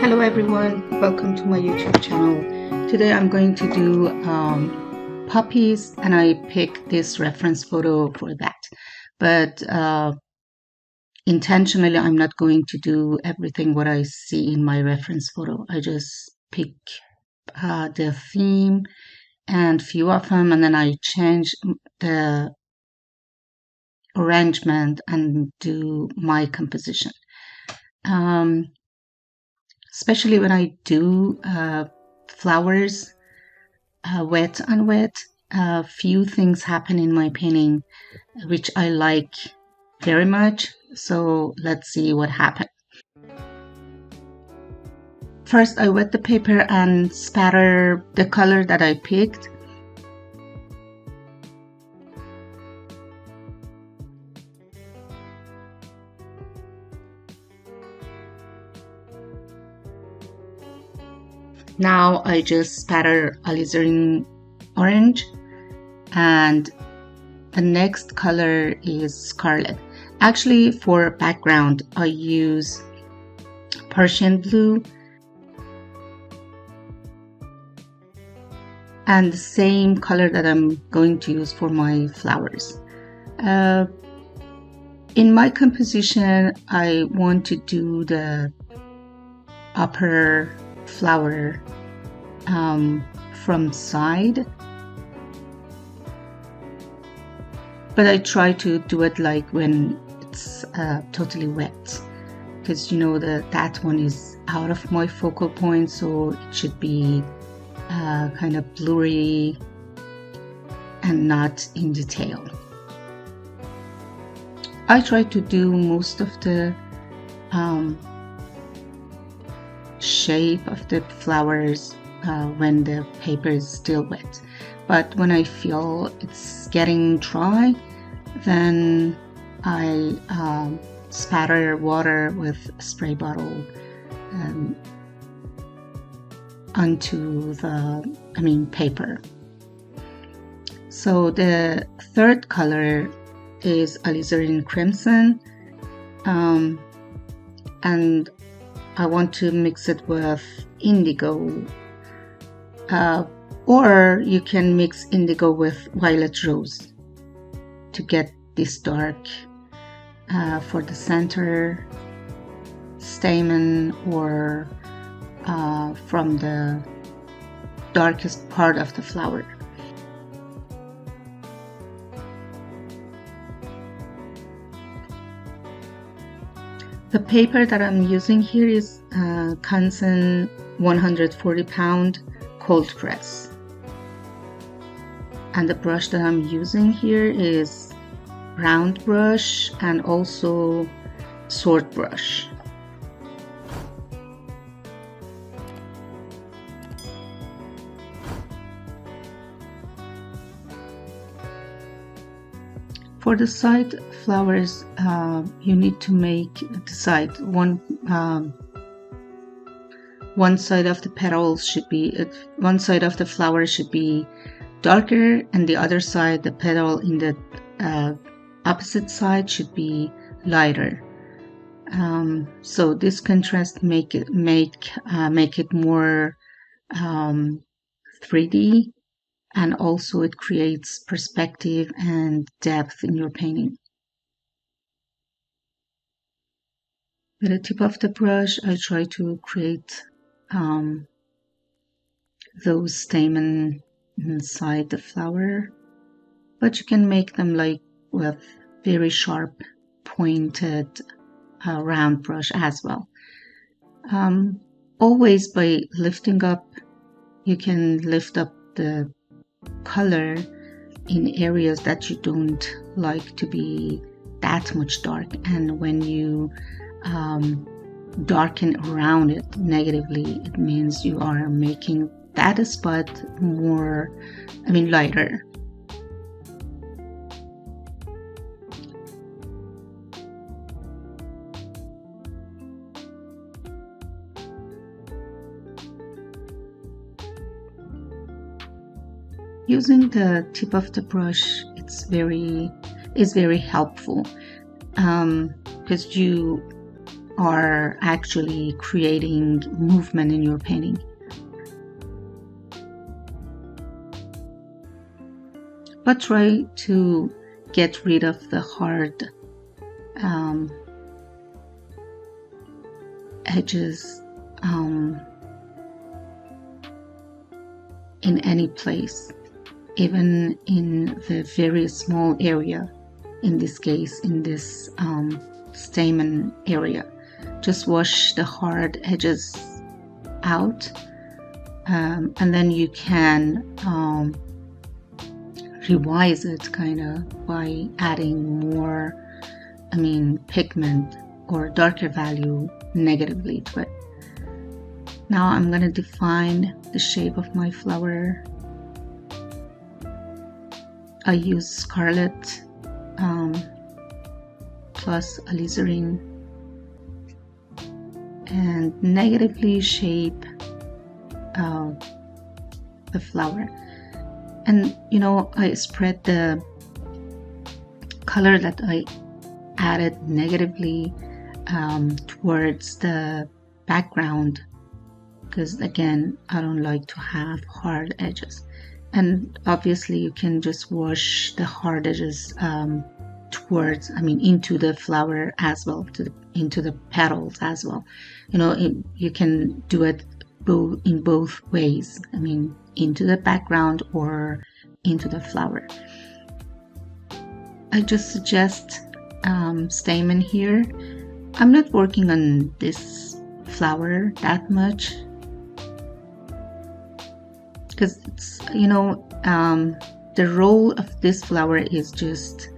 Hello everyone, welcome to my YouTube channel. Today I'm going to do puppies, and I picked this reference photo for that. But intentionally I'm not going to do everything what I see in my reference photo. I just pick the theme and few of them, and then I change the arrangement and do my composition. Especially when I do flowers, wet and wet, few things happen in my painting which I like very much. So let's see what happened. First, I wet the paper and spatter the color that I picked. Now I just spatter alizarin orange, and the next color is scarlet. Actually, for background I use Prussian blue, and the same color that I'm going to use for my flowers. In my composition I want to do the upper flower from side, but I try to do it like when it's totally wet, because you know that one is out of my focal point, so it should be kind of blurry and not in detail. I try to do most of the shape of the flowers when the paper is still wet, but when I feel it's getting dry, then I spatter water with a spray bottle onto the paper. So the third color is alizarin crimson, and I want to mix it with indigo, or you can mix indigo with violet rose to get this dark for the center stamen, or from the darkest part of the flower. The paper that I'm using here is Kansen 140 pound cold press, and the brush that I'm using here is round brush and also sword brush. For the side flowers, you need to make the side one side of the petals should be one side of the flower should be darker, and the other side, the petal in the opposite side, should be lighter. So this contrast make it more 3D, and also it creates perspective and depth in your painting. With the tip of the brush, I try to create those stamen inside the flower, but you can make them like with very sharp pointed round brush as well. Always by lifting up, you can lift up the color in areas that you don't like to be that much dark, and when you darken around it negatively, it means you are making that spot more, lighter. Using the tip of the brush is very helpful, because are actually creating movement in your painting. But try to get rid of the hard edges in any place, even in the very small area. In this case, in this stamen area, just wash the hard edges out, and then you can revise it kind of by adding more, pigment or darker value negatively to it. Now I'm going to define the shape of my flower. I use Scarlet plus Alizarin and negatively shape the flower. And I spread the color that I added negatively towards the background, because again, I don't like to have hard edges. And obviously you can just wash the hard edges towards, into the flower as well, into the petals as well. You can do it in both ways, into the background or into the flower. I just suggest stamen here. I'm not working on this flower that much, because it's, the role of this flower is just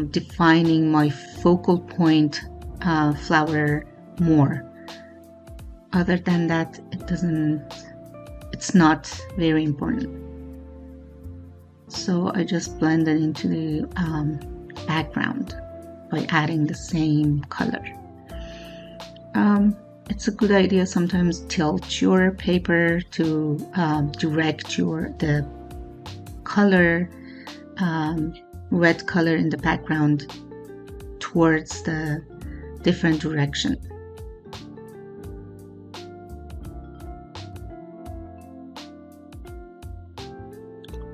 defining my focal point flower more. Other than that, it's not very important. So I just blend it into the background by adding the same color. It's a good idea sometimes tilt your paper to direct the color, red color in the background towards the different direction.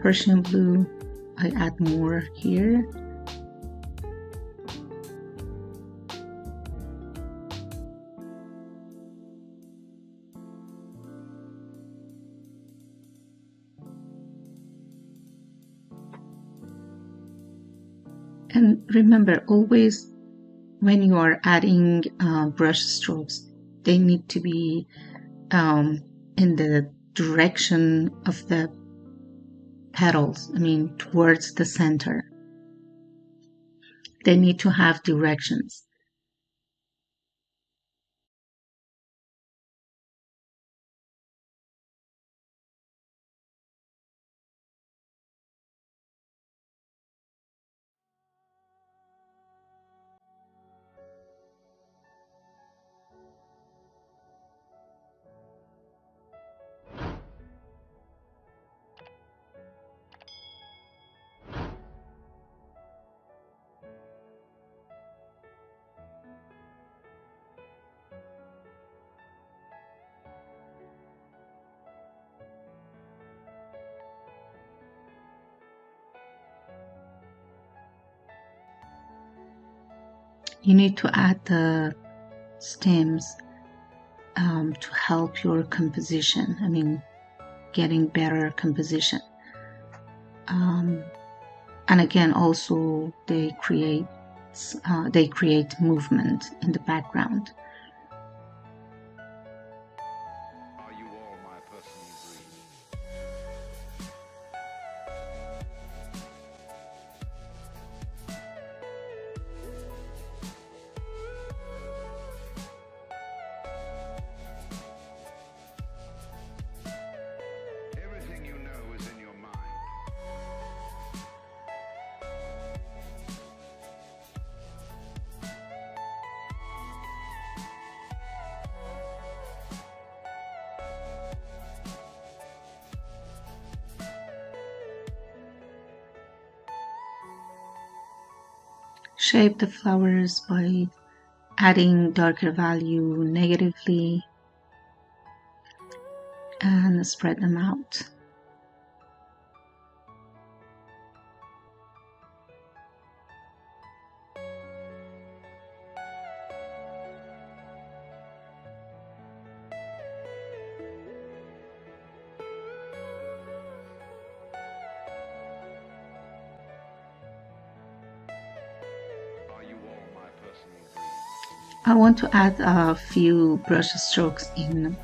Prussian blue, I add more here. And remember, always when you are adding brush strokes, they need to be in the direction of the petals, towards the center. They need to have directions. You need to add the stems to help your composition, getting better composition. And again, also they create movement in the background. Are you all my personal dreams? Everything you know is in your mind. Shape the flowers by adding darker value negatively and spread them out. Are you all my personal dreams? I want to add a few brush strokes in,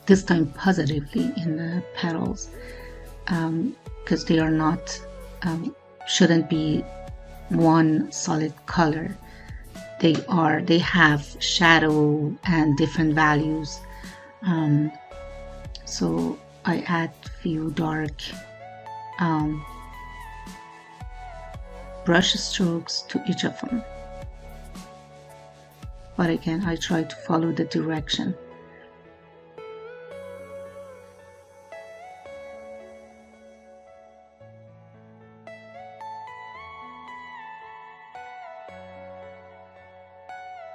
this time positively, in the petals, because they are not, shouldn't be one solid color. They have shadow and different values. So I add few dark brush strokes to each of them. But again, I try to follow the direction.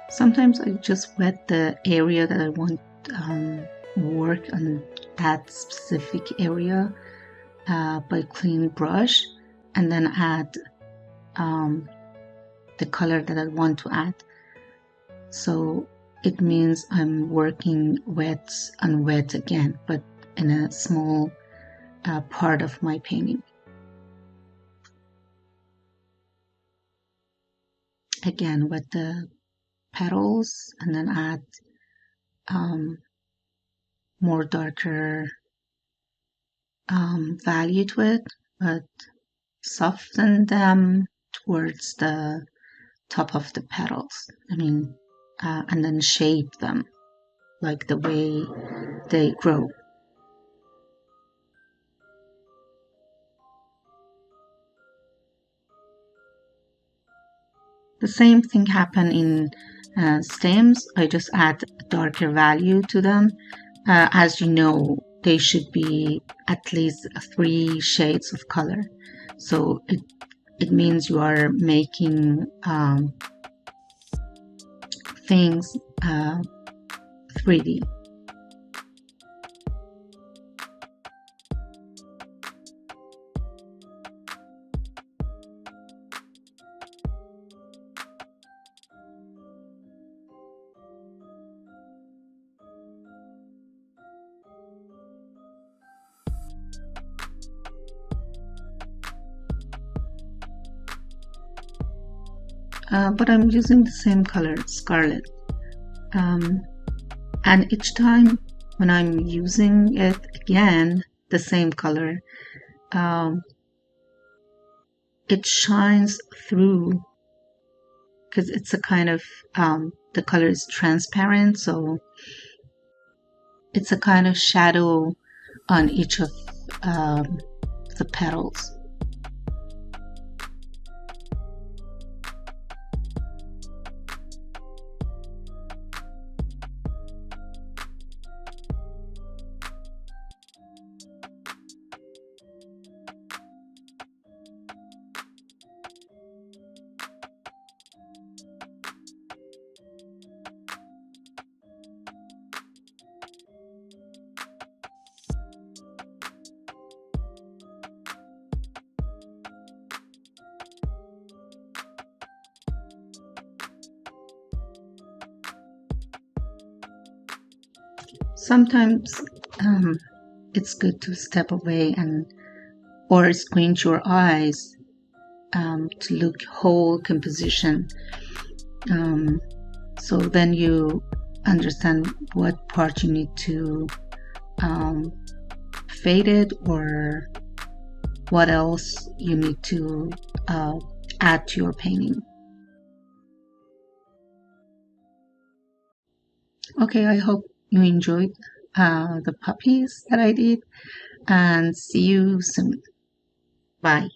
Sometimes I just wet the area that I want work on that specific area by clean brush, and then add the color that I want to add. So it means I'm working wet and wet again, but in a small part of my painting. Again, wet the petals and then add more darker value to it, but soften them towards the top of the petals. And then shape them like the way they grow. The same thing happen in stems. I just add darker value to them. As you know, they should be at least 3 shades of color. So it means you are making things 3D. But I'm using the same color, scarlet. And each time when I'm using it again, the same color, it shines through, because it's a kind of, the color is transparent, so it's a kind of shadow on each of the petals. Sometimes it's good to step away or squint your eyes to look whole composition. So then you understand what part you need to fade it, or what else you need to add to your painting. Okay, I hope you enjoyed the puppies that I did, and see you soon. Bye.